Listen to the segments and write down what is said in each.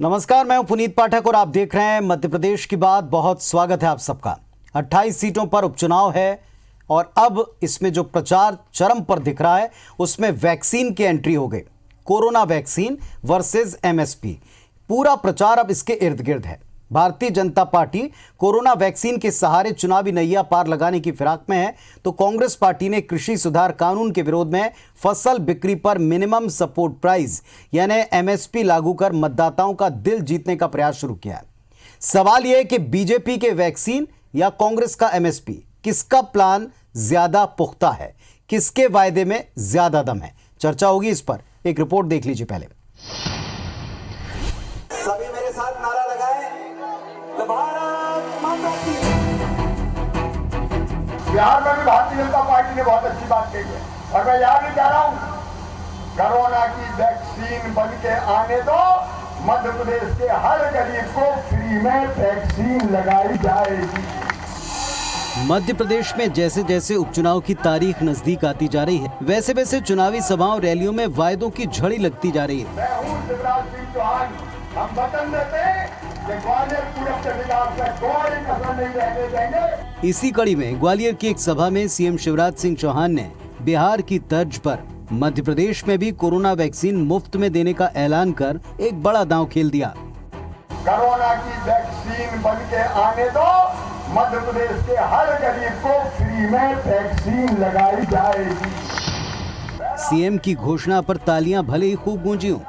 नमस्कार, मैं हूं पुनीत पाठक और आप देख रहे हैं मध्य प्रदेश की बात। बहुत स्वागत है आप सबका। 28 सीटों पर उपचुनाव है और अब इसमें जो प्रचार चरम पर दिख रहा है उसमें वैक्सीन की एंट्री हो गई। कोरोना वैक्सीन वर्सेस एमएसपी, पूरा प्रचार अब इसके इर्द गिर्द है। Bharatiya Janata party corona vaccine के सहारे चुनावी नैया पार लगाने की फिराक में है, तो कांग्रेस पार्टी ने कृषि सुधार कानून के विरोध में फसल बिक्री पर मिनिमम सपोर्ट प्राइस यानी एमएसपी लागू कर मतदाताओं का दिल जीतने का प्रयास शुरू किया है। सवाल यह है कि बीजेपी के वैक्सीन या कांग्रेस का एमएसपी, किसका प्लान ज्यादा पुख्ता है, किसके वायदे में ज्यादा दम है? चर्चा होगी इस पर। एक रिपोर्ट देख लीजिए पहले। सभी मेरे साथ नारा लगाएं, भारत माता की। बिहार में भी भारतीय जनता पार्टी ने बहुत अच्छी बात कही है और मैं याद नहीं जा रहा हूं, कोरोना की वैक्सीन बन के आने दो, मध्य प्रदेश के हर गरीब को फ्री में वैक्सीन लगाई जाएगी। मध्य प्रदेश में जैसे जैसे उपचुनाव की तारीख नजदीक आती जा रही है, वैसे वैसे चुनावी सभाओं रैलियों में वायदों की झड़ी लगती जा रही है। मैं हूं शिवराज सिंह चौहान, हम वचन देते हैं कि ग्वालियर पूरब के विकास में कोई कसर नहीं रहने देंगे। इसी कड़ी में ग्वालियर की एक सभा में सीएम शिवराज सिंह चौहान ने बिहार की तर्ज पर मध्य प्रदेश में भी कोरोना वैक्सीन मुफ्त में देने का ऐलान कर एक बड़ा दांव खेल दिया। कोरोना की वैक्सीन बन के आने दो, मध्य प्रदेश के हर गरीब को फ्री में वैक्सीन लगाई जाएगी। सीएम की घोषणा पर तालियां भले ही खूब गूंजी हों,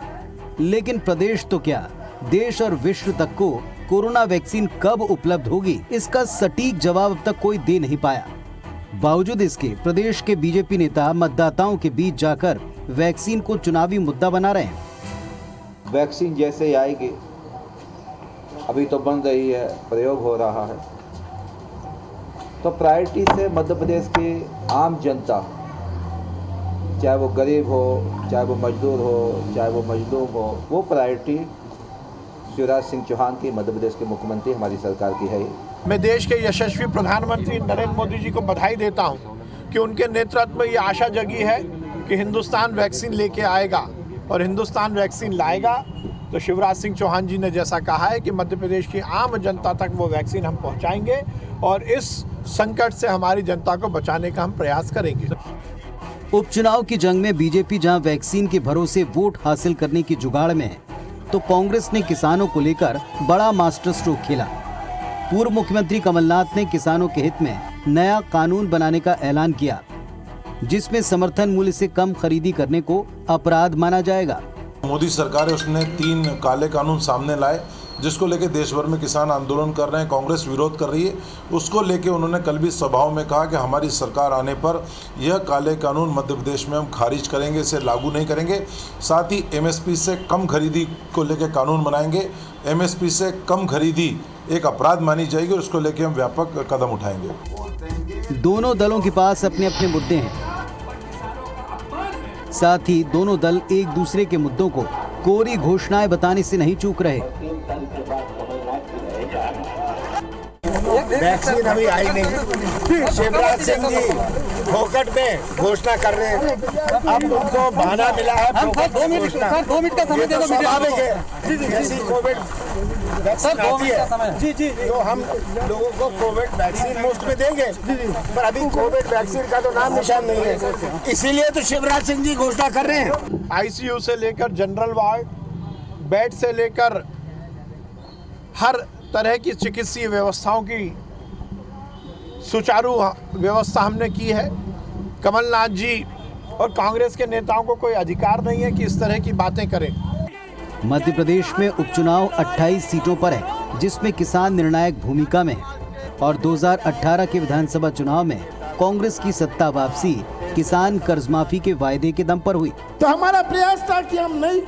लेकिन प्रदेश तो क्या, देश और विश्व तक को कोरोना वैक्सीन कब उपलब्ध होगी, इसका सटीक जवाब अब तक कोई दे नहीं पाया। बावजूद इसके प्रदेश के बीजेपी नेता मतदाताओं के बीच जाकर वैक्सीन को चुनावी मुद्दा बना रहे हैं। वैक्सीन जैसे ही आएगी, अभी तो बन रही है, प्रयोग हो रहा है, तो प्रायोरिटी से मध्य प्रदेश की आम जनता, चाहे वो गरीब हो, चाहे वो मजदूर हो, चाहे वो मजलूम हो, वो प्रायोरिटी शिवराज सिंह चौहान की, मध्य प्रदेश के मुख्यमंत्री हमारी सरकार की है। मैं देश के यशस्वी प्रधानमंत्री नरेंद्र मोदी जी को बधाई देता हूं कि उनके नेतृत्व में ये आशा जगी है कि हिंदुस्तान वैक्सीन लेके आएगा और हिंदुस्तान वैक्सीन लाएगा। तो शिवराज सिंह चौहान जी ने जैसा कहा है कि मध्य प्रदेश की आम जनता तक वो वैक्सीन हम पहुंचाएंगे और इस संकट से हमारी जनता को बचाने का हम प्रयास करेंगे। उपचुनाव की जंग में बीजेपी जहां वैक्सीन के भरोसे वोट हासिल करने की जुगाड़ में है, तो कांग्रेस ने किसानों को लेकर बड़ा मास्टर स्ट्रोक खेला। पूर्व मुख्यमंत्री कमलनाथ ने किसानों के हित में नया कानून बनाने का ऐलान किया, जिसमें समर्थन मूल्य से कम खरीदी करने को अपराध माना जाएगा। मोदी सरकार है, उसने 3 काले कानून सामने लाए, जिसको लेके देश भर में किसान आंदोलन कर रहे हैं, कांग्रेस विरोध कर रही है। उसको लेके उन्होंने कल भी सभाओं में कहा कि हमारी सरकार आने पर यह काले कानून मध्य प्रदेश में हम खारिज करेंगे, इसे लागू नहीं करेंगे। साथ ही एमएसपी से कम खरीदी को लेके कानून बनाएंगे। एमएसपी से कम खरीदी एक अपराध मानी जाएगी और उसको लेके हम व्यापक कदम उठाएंगे। दोनों दलों के पास अपने अपने मुद्दे हैं, साथ ही दोनों दल एक दूसरे के मुद्दों को कोरी घोषणाएं बताने से नहीं चूक रहे। वैक्सीन अभी आई नहीं, शिवराज सिंह जी फोकट में घोषणा कर रहे हैं। अब उनको बहाना मिला है, 2 मिनट का समय दे दो। स्वाभाविक है, जैसी कोविड वैक्सीन आती है तो हम लोगों को कोविड वैक्सीन मुफ्त में देंगे, पर अभी कोविड वैक्सीन का तो नाम निशान नहीं है, इसीलिए तो शिवराज सिंह जी घोषणा कर रहे हैं। आईसीयू से लेकर जनरल वार्ड, बेड से लेकर हर तरह की चिकित्सीय व्यवस्थाओं की सुचारू व्यवस्था हमने की है। कमलनाथ जी और कांग्रेस के नेताओं को कोई अधिकार नहीं है कि इस तरह की बातें करें। मध्य प्रदेश में उपचुनाव 28 सीटों पर है, जिसमें किसान निर्णायक भूमिका में है और 2018 के विधानसभा चुनाव में कांग्रेस की सत्ता वापसी किसान कर्ज माफी के वायदे के दम पर हुई। तो हमारा प्रयास था कि हम नई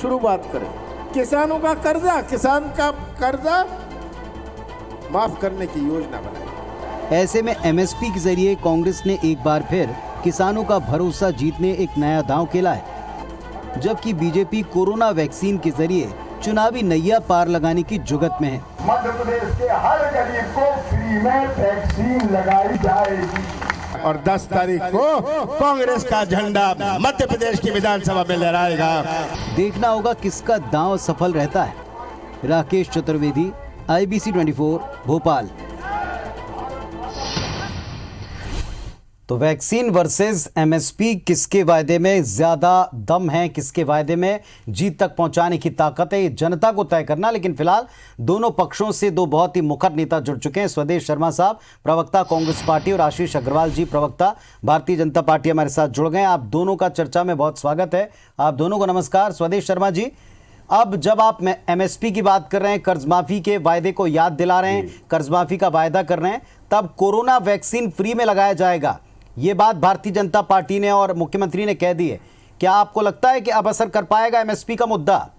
शुरुआत करें, किसानों का कर्जा, किसान का कर्जा माफ करने की योजना बनाई। ऐसे में एमएसपी के जरिए कांग्रेस ने एक बार फिर किसानों का भरोसा जीतने एक नया दांव खेला है, जबकि बीजेपी कोरोना वैक्सीन के जरिए चुनावी नैया पार लगाने की जुगत में है। मध्य प्रदेश के हर गरीब को फ्री में वैक्सीन लगाई जाएगी। और 10 तारीख को कांग्रेस का झंडा मध्य प्रदेश की विधानसभा में लहराएगा। देखना होगा किसका दांव सफल रहता है। राकेश चतुर्वेदी, IBC 24, भोपाल। तो वैक्सीन वर्सेस MSP, किसके वायदे में ज्यादा दम है, किसके वायदे में जीत तक पहुंचाने की ताकत है, ये जनता को तय करना। लेकिन फिलहाल दोनों पक्षों से दो बहुत ही मुखर नेता जुड़ चुके हैं। स्वदेश शर्मा साहब, प्रवक्ता कांग्रेस पार्टी, और आशीष अग्रवाल जी, प्रवक्ता भारतीय जनता पार्टी, हमारे साथ जुड़ गए। आप दोनों का चर्चा में बहुत स्वागत है। आप दोनों को नमस्कार। स्वदेश शर्मा जी, अब जब आप MSP की बात कर रहे हैं, कर्ज माफी के वायदे को याद दिला रहे हैं, कर्ज माफी का वायदा कर रहे हैं, तब कोरोना वैक्सीन फ्री में लगाया जाएगा, ये बात भारतीय जनता पार्टी ने और मुख्यमंत्री ने कह दी है। क्या आपको लगता है कि अब असर कर पाएगा MSP का मुद्दा?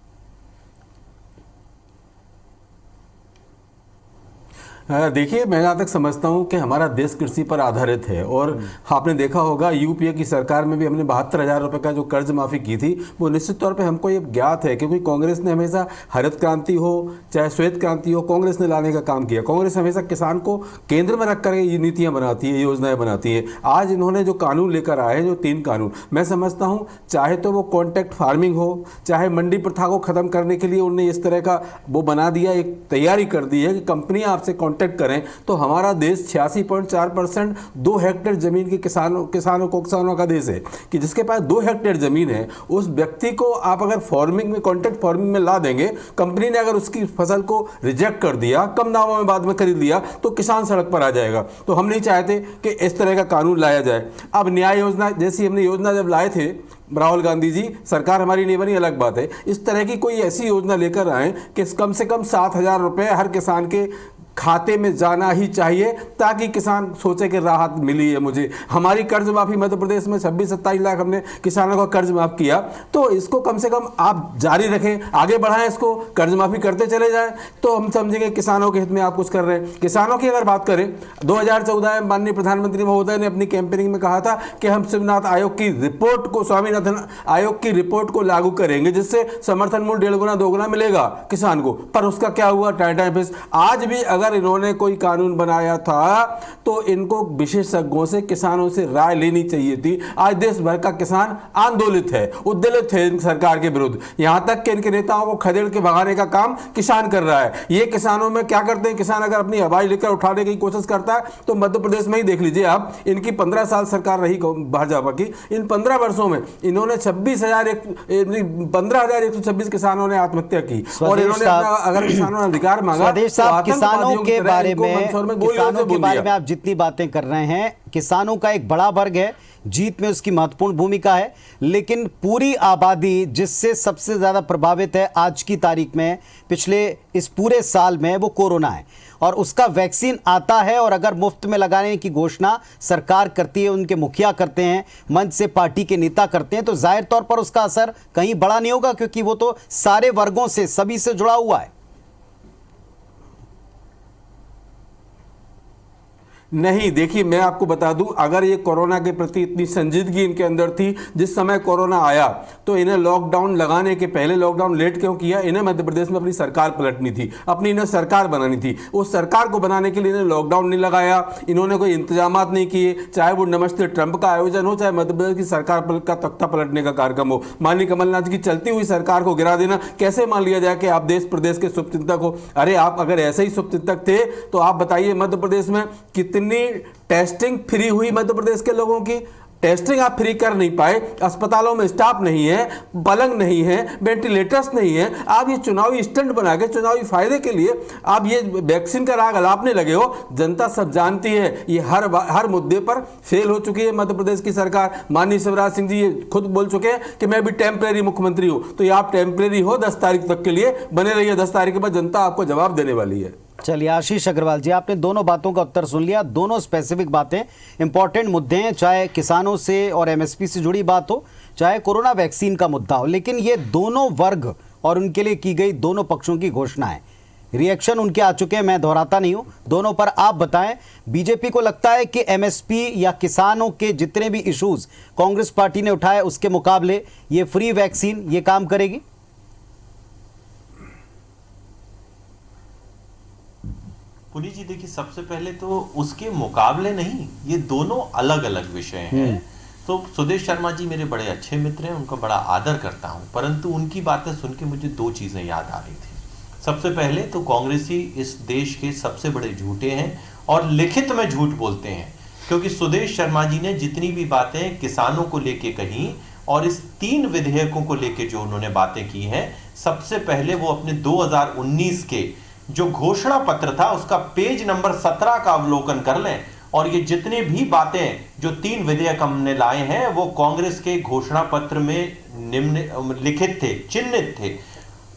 देखिए, मैं जहाँ तक समझता हूँ कि हमारा देश कृषि पर आधारित है, और आपने देखा होगा UPA की सरकार में भी हमने 72,000 रुपये का जो कर्ज माफ़ी की थी, वो निश्चित तौर पे हमको ये ज्ञात है, क्योंकि कांग्रेस ने हमेशा हरित क्रांति हो चाहे श्वेत क्रांति हो, कांग्रेस ने लाने का काम किया। कांग्रेस हमेशा किसान को केंद्र में रख कर ये नीतियाँ बनाती है, योजनाएँ बनाती है। आज इन्होंने जो कानून लेकर आए हैं, जो 3 कानून, मैं समझता हूँ चाहे तो वो कॉन्ट्रैक्ट फार्मिंग हो, चाहे मंडी प्रथा को ख़त्म करने के लिए उन्होंने इस तरह का वो बना दिया, एक तैयारी कर दी है कि कंपनियाँ आपसे कॉन्ट्रैक्ट करें। तो हमारा देश 86.4% 2 हेक्टेयर जमीन के किसानों का देश है, कि जिसके पास 2 हेक्टेयर जमीन है, उस व्यक्ति को आप अगर फार्मिंग में, कॉन्ट्रैक्ट फार्मिंग में ला देंगे, कंपनी ने अगर उसकी फसल को रिजेक्ट कर दिया, कम दामों में बाद में खरीद लिया, तो किसान सड़क पर आ जाएगा। तो हम नहीं चाहते कि इस तरह का कानून लाया जाए। अब न्याय योजना जैसी हमने योजना जब लाए थे, राहुल गांधी जी, सरकार हमारी नहीं बनी, अलग बात है, इस तरह की कोई ऐसी योजना लेकर आए कि कम से कम 7,000 रुपये हर किसान के खाते में जाना ही चाहिए, ताकि किसान सोचे कि राहत मिली है मुझे। हमारी कर्ज माफी मध्य प्रदेश में 26-27 लाख हमने किसानों का कर्ज माफ किया, तो इसको कम से कम आप जारी रखें, आगे बढ़ाएं, इसको कर्ज माफी करते चले जाएं, तो हम समझेंगे किसानों के हित में आप कुछ कर रहे हैं। किसानों की अगर बात करें, 2014 में माननीय प्रधानमंत्री महोदय ने अपनी कैंपेनिंग में कहा था कि हम स्वामीनाथन आयोग की रिपोर्ट को लागू करेंगे, जिससे समर्थन मूल्य 1.5 गुना 2 गुना मिलेगा किसान को। पर उसका क्या हुआ? टाइम पे आज भी अगर इन्होंने कोई कानून बनाया था तो इनको विशेषज्ञों से, किसानों से राय लेनी चाहिए थी। आज देश भर का किसान आंदोलित है, उद्दलित है सरकार के विरुद्ध, यहां तक कि इनके नेताओं को खदेड़ के भगाने का काम किसान कर रहा है। ये किसानों में क्या करते हैं, किसान अगर अपनी आवाज लेकर उठाने की कोशिश करता है तो मध्य प्रदेश में ही देख लीजिए आप, इनकी 15 साल सरकार रही भाजपा की, इन 15 वर्षों में इन्होंने 15,126 किसानों ने आत्महत्या की, और इन्होंने अगर किसानों ने अधिकार मांगा, किसानों के बारे में आप जितनी बातें कर रहे हैं, किसानों का एक बड़ा वर्ग है, जीत में उसकी महत्वपूर्ण भूमिका है, लेकिन पूरी आबादी जिससे सबसे ज्यादा प्रभावित है आज की तारीख में, पिछले इस पूरे साल में, वो कोरोना है। और उसका वैक्सीन आता है, और अगर मुफ्त में लगाने की घोषणा सरकार करती है, उनके मुखिया करते हैं, मंच से पार्टी के नेता करते हैं, तो जाहिर तौर पर उसका असर कहीं बड़ा नहीं होगा, क्योंकि वो तो सारे वर्गों से, सभी से जुड़ा हुआ है। नहीं, देखिए, मैं आपको बता दूं, अगर ये कोरोना के प्रति इतनी संजीदगी इनके अंदर थी, जिस समय कोरोना आया तो इन्हें लॉकडाउन लगाने के पहले, लॉकडाउन लेट क्यों किया? इन्हें मध्य प्रदेश में अपनी सरकार पलटनी थी, अपनी इन्हें सरकार बनानी थी। उस सरकार को बनाने के लिए इन्हें लॉकडाउन नहीं लगाया, इन्होंने कोई इंतजाम नहीं किए, चाहे वो नमस्ते ट्रंप का आयोजन हो, चाहे मध्य प्रदेश की सरकार का तख्ता पलटने का कार्यक्रम हो। माननीय कमलनाथ की चलती हुई सरकार को गिरा देना, कैसे मान लिया जाए कि आप देश प्रदेश के शुभचिंतक हो? अरे आप अगर ऐसे ही शुभचिंतक थे तो आप बताइए, मध्य प्रदेश में कितनी टेस्टिंग फ्री हुई? मध्य प्रदेश के लोगों की टेस्टिंग आप फ्री कर नहीं पाए, अस्पतालों में स्टाफ नहीं है, पलंग नहीं है, वेंटिलेटर्स नहीं है। आप ये चुनावी स्टंट बना के, चुनावी फायदे के लिए आप ये वैक्सीन का राग अलापने लगे हो। जनता सब जानती है, ये हर मुद्दे पर फेल हो चुकी है मध्य प्रदेश की सरकार। माननीय शिवराज सिंह जी ये खुद बोल चुके हैं कि मैं भी टेम्परेरी मुख्यमंत्री हूं। तो ये आप टेम्परेरी हो, 10 तारीख तक के लिए बने रहिए। 10 तारीख के बाद जनता आपको जवाब देने वाली है। चलिए, आशीष अग्रवाल जी, आपने दोनों बातों का उत्तर सुन लिया। दोनों स्पेसिफिक बातें, इंपॉर्टेंट मुद्दे हैं, चाहे किसानों से और MSP से जुड़ी बात हो, चाहे कोरोना वैक्सीन का मुद्दा हो, लेकिन ये दोनों वर्ग और उनके लिए की गई दोनों पक्षों की घोषणा है। रिएक्शन उनके आ चुके हैं, मैं दोहराता नहीं हूं, दोनों पर आप बताएं। बीजेपी को लगता है कि MSP या किसानों के जितने भी इश्यूज कांग्रेस पार्टी ने उठाए, उसके मुकाबले ये फ्री वैक्सीन ये काम करेगी? पुनीत जी देखिए, सबसे पहले तो उसके मुकाबले नहीं, ये दोनों अलग अलग विषय हैं। तो सुदेश शर्मा जी मेरे बड़े अच्छे मित्र हैं, उनका बड़ा आदर करता हूं, परंतु उनकी बातें सुन के मुझे दो चीजें याद आ रही थी। सबसे पहले तो कांग्रेसी इस देश के सबसे बड़े झूठे हैं और लिखित में झूठ बोलते हैं, क्योंकि सुदेश शर्मा जी ने जितनी भी बातें किसानों को लेके कही और इस 3 विधेयकों को लेके जो उन्होंने बातें की हैं, सबसे पहले वो अपने 2019 के जो घोषणा पत्र था उसका पेज नंबर 17 का अवलोकन कर लें, और ये जितने भी बातें जो 3 विधेयक हमने लाए हैं वो कांग्रेस के घोषणा पत्र में निम्न लिखित थे, चिन्हित थे।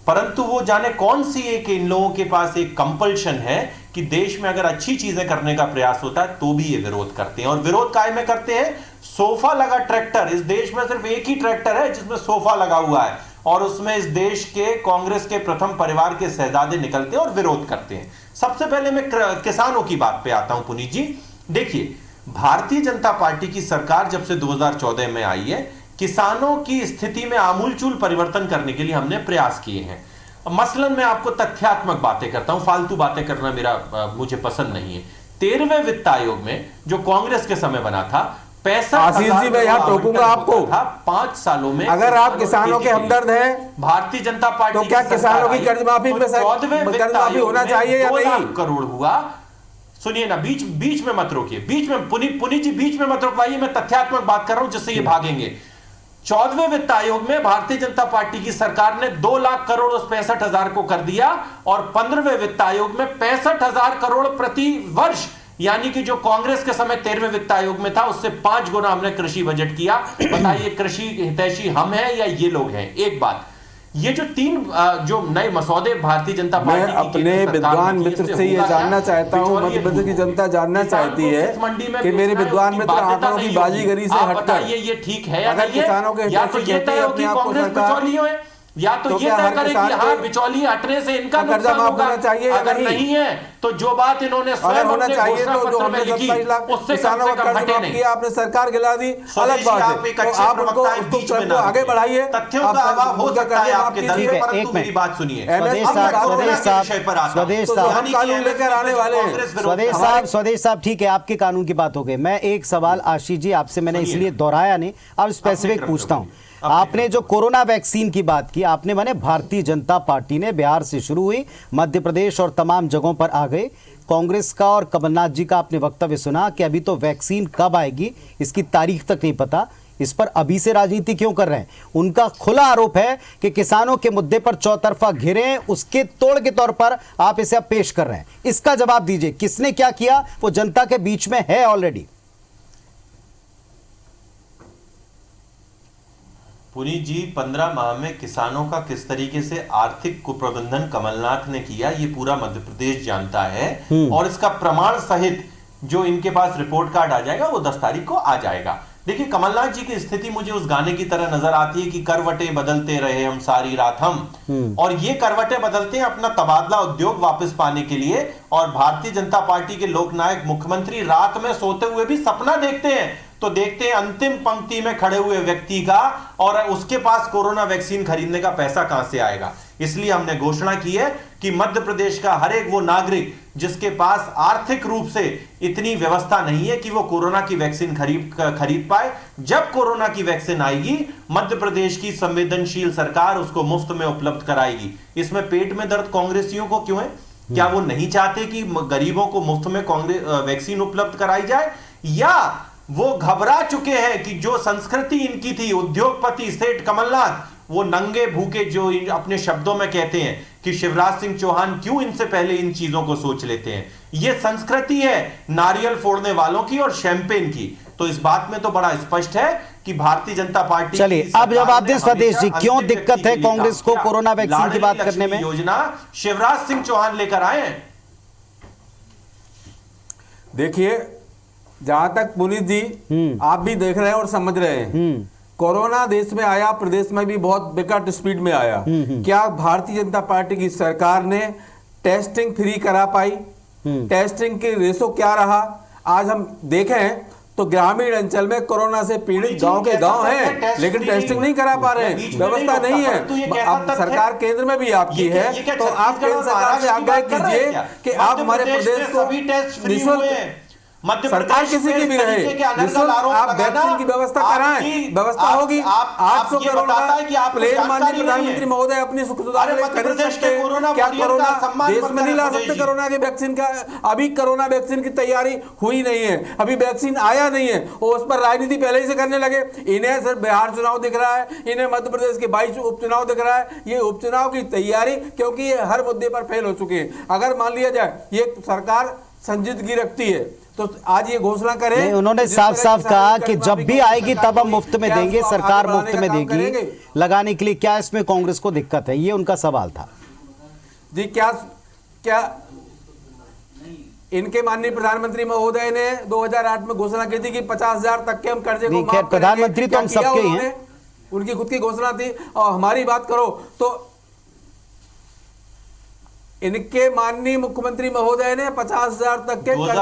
परंतु वो जाने कौन सी एक इन लोगों के पास एक कंपल्शन है कि देश में अगर अच्छी चीजें करने का प्रयास होता है तो भी ये विरोध करते हैं। और विरोध काय में करते हैं? सोफा लगा ट्रैक्टर, इस देश में सिर्फ एक ही ट्रैक्टर है जिसमें सोफा लगा हुआ है, और उसमें इस देश के कांग्रेस के प्रथम परिवार के शहजादे निकलते हैं और विरोध करते हैं। सबसे पहले मैं किसानों की बात पे आता हूं पुनीत जी। देखिए, भारतीय जनता पार्टी की सरकार जब से 2014 में आई है, किसानों की स्थिति में आमूलचूल परिवर्तन करने के लिए हमने प्रयास किए हैं। मसलन मैं आपको तथ्यात्मक बातें करता हूं, फालतू बातें करना मुझे पसंद नहीं है। 13वें वित्त आयोग में जो कांग्रेस के समय बना था, 65 आशीष जी मैं यहाँ टोकूंगा आपको। 5 सालों में अगर आप किसानों के हमदर्द हैं भारतीय जनता पार्टी, तो क्या किसानों की कर्ज माफी में कर्ज माफी होना चाहिए या नहीं? करोड़ हुआ। सुनिए ना, बीच में मत रोकिए, बीच में पुनीत जी बीच में मत रोकवाइए, मैं तथ्यात्मक बात कर रहा हूं जिससे ये भागेंगे। 14वें वित्त आयोग में भारतीय जनता पार्टी की सरकार ने 2 लाख करोड़ उस 65,000 को कर दिया, और 15वें वित्त आयोग में 65,000 करोड़ प्रति वर्ष, यानी कि जो कांग्रेस के समय 13वें वित्त आयोग में था उससे 5 गुना हमने कृषि बजट किया। बताइए, कृषि हितैषी हम हैं या ये लोग हैं? एक बात, ये जो 3 जो नए मसौदे भारतीय जनता पार्टी मैं अपने विद्वान मित्र से ये जानना चाहता हूं, मध्य प्रदेश की जनता जानना चाहती है कि मेरे विद्वान मित्र आंकड़ों की बाजीगरी से हटकर ये ठीक है या अगर किसानों के या तो ये तय हो कि कांग्रेस बिचौलियों है, या तो ये तय करे कि हाँ बिचौलिए हटने से इनका नुकसान होगा, अगर नहीं है तो जो बात इन्होंने स्वयं होना चाहिए तो जो हमने 27 लाख किसानों का कर्ज माफ किया, आपने सरकार गिला दी, अलग बात है। तो आप उनको आगे बढ़ाइए, तत्यों का अभाव हो सकता है आपके दल में, परंतु मेरी बात सुनिए। स्वदेश साहब, ठीक है, आपके कानून की बात हो गई। मैं एक सवाल आशीष जी आपसे मैंने इसलिए दोहराया नहीं, अब स्पेसिफिक पूछता हूं। आपने जो कोरोना वैक्सीन की बात की, आपने माने भारतीय जनता पार्टी ने बिहार से शुरू हुई, मध्य प्रदेश और तमाम जगहों पर आ गए। कांग्रेस का और कमलनाथ जी का आपने वक्तव्य सुना कि अभी तो वैक्सीन कब आएगी इसकी तारीख तक नहीं पता। इस पर अभी से राजनीति क्यों कर रहे हैं? उनका खुला आरोप है कि किसानों के मुद्दे पर चौतरफा घिरे, उसके तोड़ के तौर पर आप इसे अब पेश कर रहे हैं। इसका जवाब दीजिए, किसने क्या किया? वो जनता के बीच में है ऑलरेडी। पुनीत जी, 15 माह में किसानों का किस तरीके से आर्थिक कुप्रबंधन कमलनाथ ने किया ये पूरा मध्य प्रदेश जानता है, और इसका प्रमाण सहित जो इनके पास रिपोर्ट कार्ड आ जाएगा वो 10 तारीख को आ जाएगा। देखिए, कमलनाथ जी की स्थिति मुझे उस गाने की तरह नजर आती है कि करवटें बदलते रहे हम सारी रात हम, और ये करवटें बदलते हैं अपना तबादला उद्योग वापस पाने के लिए। और भारतीय जनता पार्टी के लोकनायक मुख्यमंत्री रात में सोते हुए भी सपना देखते हैं, तो देखते हैं अंतिम पंक्ति में खड़े हुए व्यक्ति का, और उसके पास कोरोना वैक्सीन खरीदने का पैसा कहां से आएगा। इसलिए हमने घोषणा की है कि मध्य प्रदेश का हर एक वो नागरिक जिसके पास आर्थिक रूप से इतनी व्यवस्था नहीं है कि वो कोरोना की वैक्सीन खरीद पाए, जब कोरोना की वैक्सीन आएगी मध्य प्रदेश की संवेदनशील सरकार उसको मुफ्त में उपलब्ध कराएगी। इसमें पेट में दर्द कांग्रेसियों को क्यों है? क्या वो नहीं चाहते कि गरीबों को मुफ्त में वैक्सीन उपलब्ध कराई जाए, या वो घबरा चुके हैं कि जो संस्कृति इनकी थी, उद्योगपति सेठ कमलनाथ वो नंगे भूखे जो अपने शब्दों में कहते हैं कि शिवराज सिंह चौहान क्यों इनसे पहले इन चीजों को सोच लेते हैं। ये संस्कृति है नारियल फोड़ने वालों की और शैंपेन की। तो इस बात में तो बड़ा स्पष्ट है कि भारतीय जनता पार्टी। चलिए, अब जवाब दें स्वदेश जी, क्यों दिक्कत है कांग्रेस को कोरोना वैक्सीन की बात करने में? योजना शिवराज सिंह चौहान लेकर आए। देखिए, जहां तक पुनीत जी आप भी देख रहे हैं और समझ रहे हैं, कोरोना देश में आया, प्रदेश में भी बहुत विकट स्पीड में आया। क्या भारतीय जनता पार्टी की सरकार ने टेस्टिंग फ्री करा पाई? टेस्टिंग के रेशो क्या रहा? आज हम देखें तो ग्रामीण अंचल में कोरोना से पीड़ित गांव के गांव हैं, लेकिन टेस्टिंग नहीं करा पा रहे हैं, व्यवस्था नहीं है। अब सरकार केंद्र में भी आपकी है, तो आप केंद्र सरकार से आग्रह कीजिए कि आप हमारे प्रदेश को निःशुल्क, सरकार किसी की भी रहे, निःशुल्क आप वैक्सीन की व्यवस्था कराएं, व्यवस्था होगी। 800 करोड़ का प्लेन माननीय प्रधानमंत्री महोदय अपनी सुख सुविधा के लिए खरीद सकते हैं। क्या कोरोना देश में नहीं ला सकते? कोरोना की वैक्सीन का अभी कोरोना वैक्सीन की तैयारी हुई नहीं है, अभी वैक्सीन आया नहीं है, और उस पर राजनीति पहले ही से करने लगे। इन्हें सिर्फ बिहार चुनाव दिख रहा है, इन्हें मध्य प्रदेश के 22 उपचुनाव दिख रहा है। ये उपचुनाव की तैयारी, क्योंकि ये हर मुद्दे पर फेल हो चुके हैं। अगर मान लिया जाए ये सरकार संजीदगी रखती है तो आज ये घोषणा करें। उन्होंने साफ साफ कहा कि जब भी आएगी तब हम मुफ्त में देंगे, सरकार मुफ्त में देगी लगाने के लिए। क्या इसमें कांग्रेस को दिक्कत है? ये उनका सवाल था जी। क्या इनके माननीय प्रधानमंत्री महोदय ने 2008 में घोषणा की थी कि 50,000 तक के हम कर्जे को माफ करेंगे। प्रधानमंत्री तो हम सबके ही हैं, उनकी खुद की घोषणा थी। और हमारी बात करो तो इनके माननीय मुख्यमंत्री महोदय ने 50,000 तक के कर्ज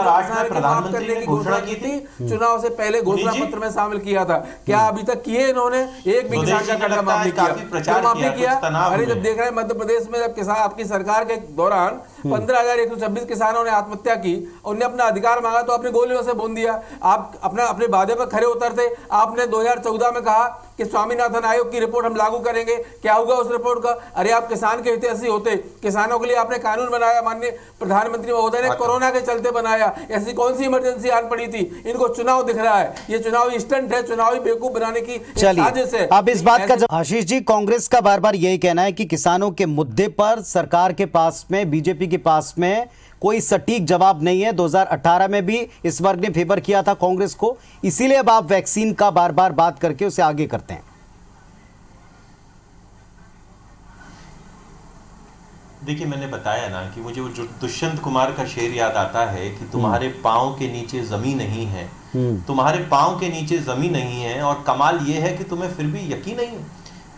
माफ करने की घोषणा की थी, चुनाव से पहले घोषणा पत्र में शामिल किया था। क्या अभी तक किए इन्होंने? एक भी किसान का कर्जा माफ नहीं किया। अरे जब देख रहे हैं मध्य प्रदेश में, जब किसान आपकी सरकार के दौरान 15,126 किसानों ने आत्महत्या की, उन्हें अपना अधिकार मांगा तो अपनी गोलियों से भून दिया। आप अपने वादे पर खरे उतरते। आपने 2014 में कहा कि स्वामीनाथन आयोग की रिपोर्ट हम लागू करेंगे। क्या हुआ उस रिपोर्ट का? अरे आप किसान के हितैषी होते, किसानों के लिए आपने कानून बनाया, माननीय प्रधानमंत्री महोदय ने कोरोना के चलते बनाया। ऐसी कौन सी इमरजेंसी आन पड़ी थी? इनको चुनाव दिख रहा है, ये चुनावी स्टंट है, चुनावी बेवकूफ बनाने की साजिश है। अब इस बात का आशीष जी, कांग्रेस का बार बार यही कहना है कि किसानों के मुद्दे पर सरकार के पास में, बीजेपी के पास में कोई सटीक जवाब नहीं है। 2018 में भी इस वर्ग ने फेवर किया था कांग्रेस को, इसीलिए अब आप वैक्सीन का बार बार बात करके उसे आगे करते हैं। देखिए, मैंने बताया ना कि मुझे वो दुष्यंत कुमार का शेर याद आता है कि तुम्हारे पांव के नीचे जमीन नहीं है, तुम्हारे पांव के नीचे जमीन नहीं है, और कमाल ये है कि तुम्हें फिर भी यकीन नहीं है।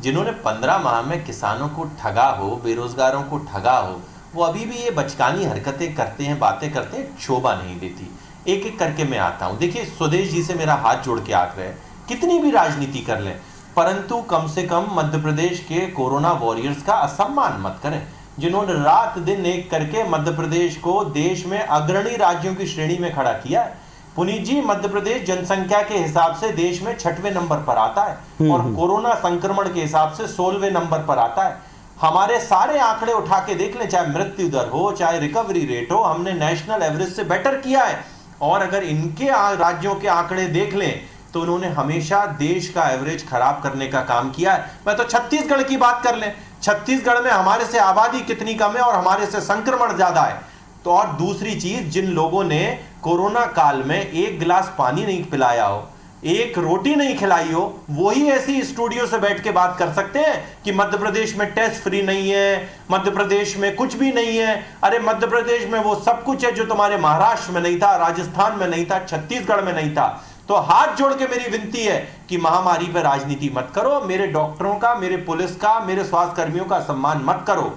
जिन्होंने 15 माह में किसानों को ठगा हो, बेरोजगारों को ठगा हो, वो अभी भी ये बचकानी हरकतें करते हैं, बातें करते हैं, शोभा नहीं देती। एक एक करके मैं आता हूं। देखिए, स्वदेश जी से मेरा हाथ जोड़ के आग्रह है, कितनी भी राजनीति कर लें, परंतु कम से कम मध्य प्रदेश के कोरोना वॉरियर्स का असम्मान मत करें, जिन्होंने रात दिन एक करके मध्य प्रदेश को देश में अग्रणी राज्यों की श्रेणी में खड़ा किया है। पुनीत जी, मध्य प्रदेश जनसंख्या के हिसाब से देश में 6वें नंबर पर आता है और कोरोना संक्रमण के हिसाब से 16वें नंबर पर आता है। हमारे सारे आंकड़े उठा के देख लें, चाहे मृत्यु दर हो, चाहे रिकवरी रेट हो, हमने नेशनल एवरेज से बेटर किया है। और अगर इनके राज्यों के आंकड़े देख लें तो उन्होंने हमेशा देश का एवरेज खराब करने का काम किया है। मैं तो छत्तीसगढ़ की बात कर लें, छत्तीसगढ़ में हमारे से आबादी कितनी कम है और हमारे से संक्रमण ज्यादा है। तो और दूसरी चीज, जिन लोगों ने कोरोना काल में एक गिलास पानी नहीं पिलाया हो, एक रोटी नहीं खिलाई हो, वही ऐसी स्टूडियो से बैठ के बात कर सकते हैं कि मध्य प्रदेश में टेस्ट फ्री नहीं है, मध्य प्रदेश में कुछ भी नहीं है। अरे मध्य प्रदेश में वो सब कुछ है जो तुम्हारे महाराष्ट्र में नहीं था, राजस्थान में नहीं था, छत्तीसगढ़ में नहीं था। तो हाथ जोड़ के मेरी विनती है कि महामारी पर राजनीति मत करो, मेरे डॉक्टरों का, मेरे पुलिस का, मेरे स्वास्थ्य कर्मियों का सम्मान मत करो।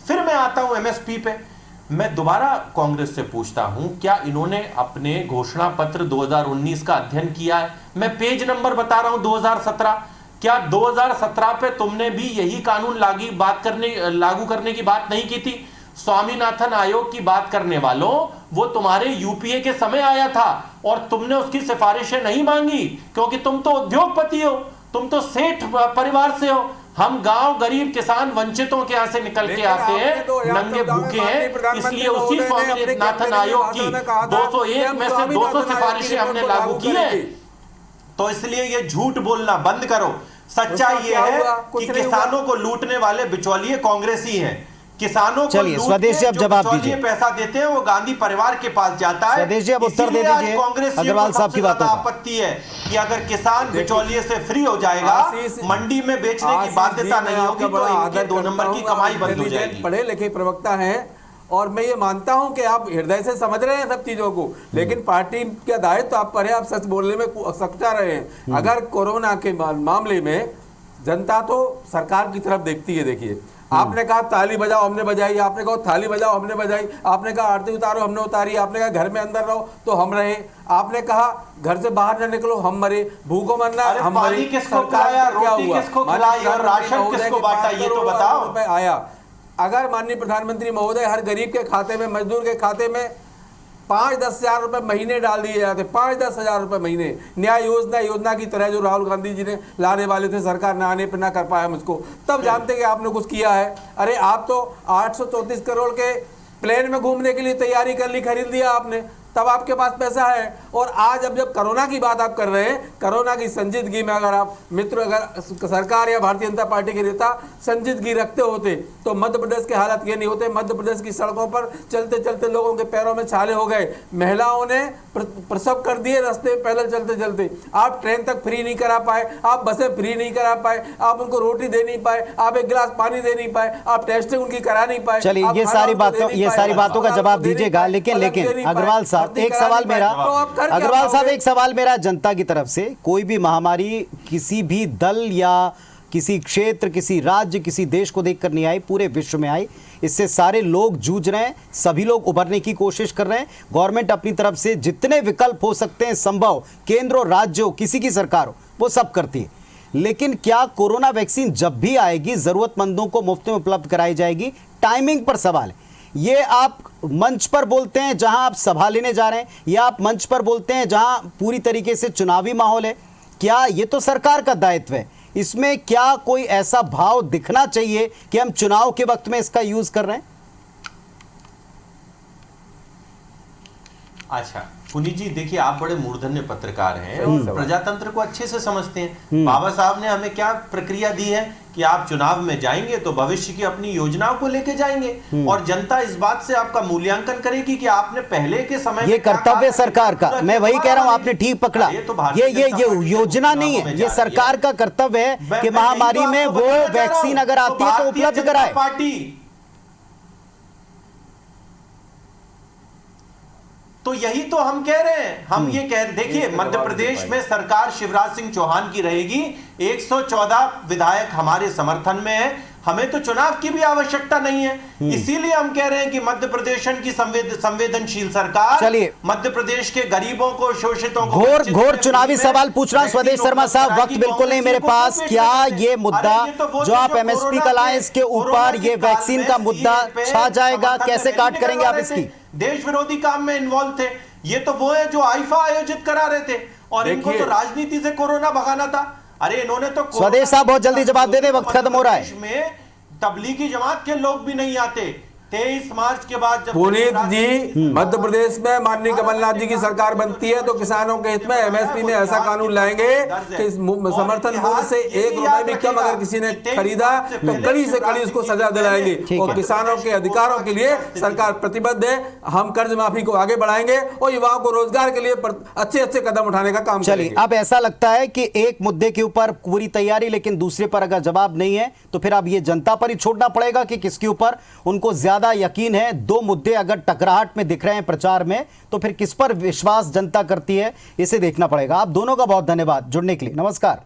फिर मैं आता हूं एमएसपी पे। मैं दोबारा कांग्रेस से पूछता हूं, क्या इन्होंने अपने घोषणा पत्र 2019 का अध्ययन किया है? मैं पेज नंबर बता रहा हूं, 2017। क्या 2017 पे तुमने भी यही कानून लागू करने की बात नहीं की थी? स्वामीनाथन आयोग की बात करने वालों, वो तुम्हारे यूपीए के समय आया था और तुमने उसकी सिफारिशें नहीं मांगी, क्योंकि तुम तो उद्योगपति हो, तुम तो सेठ परिवार से हो। हम गांव गरीब किसान वंचितों के यहां से निकल के आते हैं, नंगे भूखे हैं, इसलिए उसी स्वामीनाथन आयोग की 201 में से 200 सिफारिशें हमने लागू की है। तो इसलिए ये झूठ बोलना बंद करो। सच्चाई ये है कि किसानों को लूटने वाले बिचौलिए कांग्रेसी हैं। किसानों को स्वदेश जी अब जवाब दीजिए। पैसा देते हैं वो गांधी परिवार के पास जाता है। स्वदेश जी अब उत्तर दे दीजिए। अग्रवाल साहब की बात आपत्ति है कि अगर किसान बिचौलिए से फ्री हो जाएगा, मंडी में बेचने की बाध्यता नहीं होगी, तो इनके 2 नंबर की कमाई बंद हो जाएगी। पढ़े लिखे प्रवक्ता हैं और मैं ये मानता हूं कि आप हृदय से समझ रहे हैं सब चीजों को, लेकिन पार्टी का दायित्व आप पर है, आप सच बोलने में सच्चा रहे हैं। अगर कोरोना के मामले में जनता तो सरकार की तरफ देखती है। देखिए, आपने कहा ताली बजाओ, हमने बजाई। आपने कहा थाली बजाओ, हमने बजाई। आपने कहा आरती उतारो, हमने उतारी। आपने कहा घर में अंदर रहो, तो हम रहे। आपने कहा घर से बाहर न निकलो, हम मरे। भूखों मरना, हम मरे। पानी किसको खिलाया, रोटी किसको खिलाई और राशन किसको बांटा, ये तो बताओ। आया अगर माननीय प्रधानमंत्री महोदय हर गरीब के खाते में, मजदूर के खाते में 5-10 हजार रुपए महीने डाल दिए जाते, 5-10 हजार रुपए महीने, न्याय योजना की तरह जो राहुल गांधी जी ने लाने वाले थे, सरकार ना आने पर ना कर पाया मुझको, तब जानते कि आपने कुछ किया है। अरे आप तो 834 करोड़ के प्लेन में घूमने के लिए तैयारी कर ली, खरीद लिया आपने, तब आपके पास पैसा है। और आज अब जब कोरोना की बात आप कर रहे हैं, कोरोना की संजीदगी में अगर आप मित्र, अगर सरकार या भारतीय जनता पार्टी के नेता संजीदगी रखते होते तो मध्य प्रदेश के हालत ये नहीं होते। मध्य प्रदेश की सड़कों पर चलते चलते लोगों के पैरों में छाले हो गए, महिलाओं ने प्रसव कर दिए रास्ते पैदल चलते चलते। आप ट्रेन तक फ्री नहीं करा पाए, आप बसें फ्री नहीं करा पाए, आप उनको रोटी दे नहीं पाए, आप एक गिलास पानी दे नहीं पाए, आप टेस्टिंग उनकी करा नहीं पाए। चलिए ये सारी बातों का जवाब दीजिएगा, लेकिन अग्रवाल साहब एक सवाल मेरा, अग्रवाल साहब एक सवाल मेरा जनता की तरफ से, कोई भी महामारी किसी भी दल या किसी क्षेत्र, किसी राज्य, किसी देश को देखकर नहीं आई, पूरे विश्व में आई। इससे सारे लोग जूझ रहे हैं, सभी लोग उभरने की कोशिश कर रहे हैं। गवर्नमेंट अपनी तरफ से जितने विकल्प हो सकते हैं संभव, केंद्र और राज्य हो, किसी की सरकार हो, वो सब करती है। लेकिन क्या कोरोना वैक्सीन जब भी आएगी जरूरतमंदों को मुफ्त में उपलब्ध कराई जाएगी? टाइमिंग पर सवाल है। ये आप मंच पर बोलते हैं जहां आप सभा लेने जा रहे हैं, या आप मंच पर बोलते हैं जहां पूरी तरीके से चुनावी माहौल है? क्या ये तो सरकार का दायित्व है, इसमें क्या कोई ऐसा भाव दिखना चाहिए कि हम चुनाव के वक्त में इसका यूज कर रहे हैं? अच्छा पुनीत जी, देखिए आप बड़े मूर्धन्य पत्रकार हैं और प्रजातंत्र को अच्छे से समझते हैं। बाबा साहब ने हमें क्या प्रक्रिया दी है कि आप चुनाव में जाएंगे तो भविष्य की अपनी योजनाओं को लेके जाएंगे और जनता इस बात से आपका मूल्यांकन करेगी कि आपने पहले के समय ये कर्तव्य सरकार का, मैं वही कह रहा हूं, आपने ठीक पकड़ा। ये योजना नहीं है, ये सरकार का कर्तव्य है कि महामारी में वो वैक्सीन अगर आती है तो उपलब्ध कराए। पार्टी तो यही तो हम कह रहे हैं, हम ये कह देखिए मध्य प्रदेश में सरकार शिवराज सिंह चौहान की रहेगी, 114 विधायक हमारे समर्थन में है, हमें तो चुनाव की भी आवश्यकता नहीं है। इसीलिए हम कह रहे हैं कि मध्य प्रदेश की संवेदनशील सरकार, चलिए मध्य प्रदेश के गरीबों को, शोषितों को, घोर चुनावी सवाल पूछ रहा हूं स्वदेश शर्मा साहब, वक्त बिल्कुल नहीं मेरे पास। क्या ये मुद्दा जो आप एमएसपी अलायंस के ऊपर ये वैक्सीन का मुद्दा छा जाएगा, कैसे काट करेंगे आप इसकी? देश विरोधी काम में इन्वॉल्व थे, ये तो वो है जो आईफा आयोजित करा रहे थे और इनको तो राजनीति से कोरोना भगाना था। अरे इन्होंने तो स्वदेश साहब बहुत जल्दी जवाब दे दे, वक्त खत्म हो रहा है। में तबलीगी जमात के लोग भी नहीं आते। 23 मार्च के बाद जब पुनीत जी मध्य प्रदेश में माननीय कमलनाथ जी की सरकार बनती है तो किसानों के हित में एमएसपी में ऐसा कानून लाएंगे कि समर्थन मूल्य से 1 रुपए भी कम अगर किसी ने खरीदा तो कड़ी से कड़ी उसको सजा दिलाएंगे। और किसानों के अधिकारों के लिए सरकार प्रतिबद्ध है। हम कर्ज माफी को आगे बढ़ाएंगे और युवाओं को रोजगार के लिए अच्छे अच्छे कदम उठाने का काम करेंगे। चलिए, अब ऐसा लगता है कि एक मुद्दे के ऊपर पूरी तैयारी, लेकिन दूसरे पर अगर जवाब नहीं है तो फिर अब ये जनता पर ही छोड़ना पड़ेगा कि किसके ऊपर उनको ज्यादा यकीन है। 2 मुद्दे अगर टकराहट में दिख रहे हैं प्रचार में तो फिर किस पर विश्वास जनता करती है, इसे देखना पड़ेगा। आप दोनों का बहुत धन्यवाद जुड़ने के लिए। नमस्कार।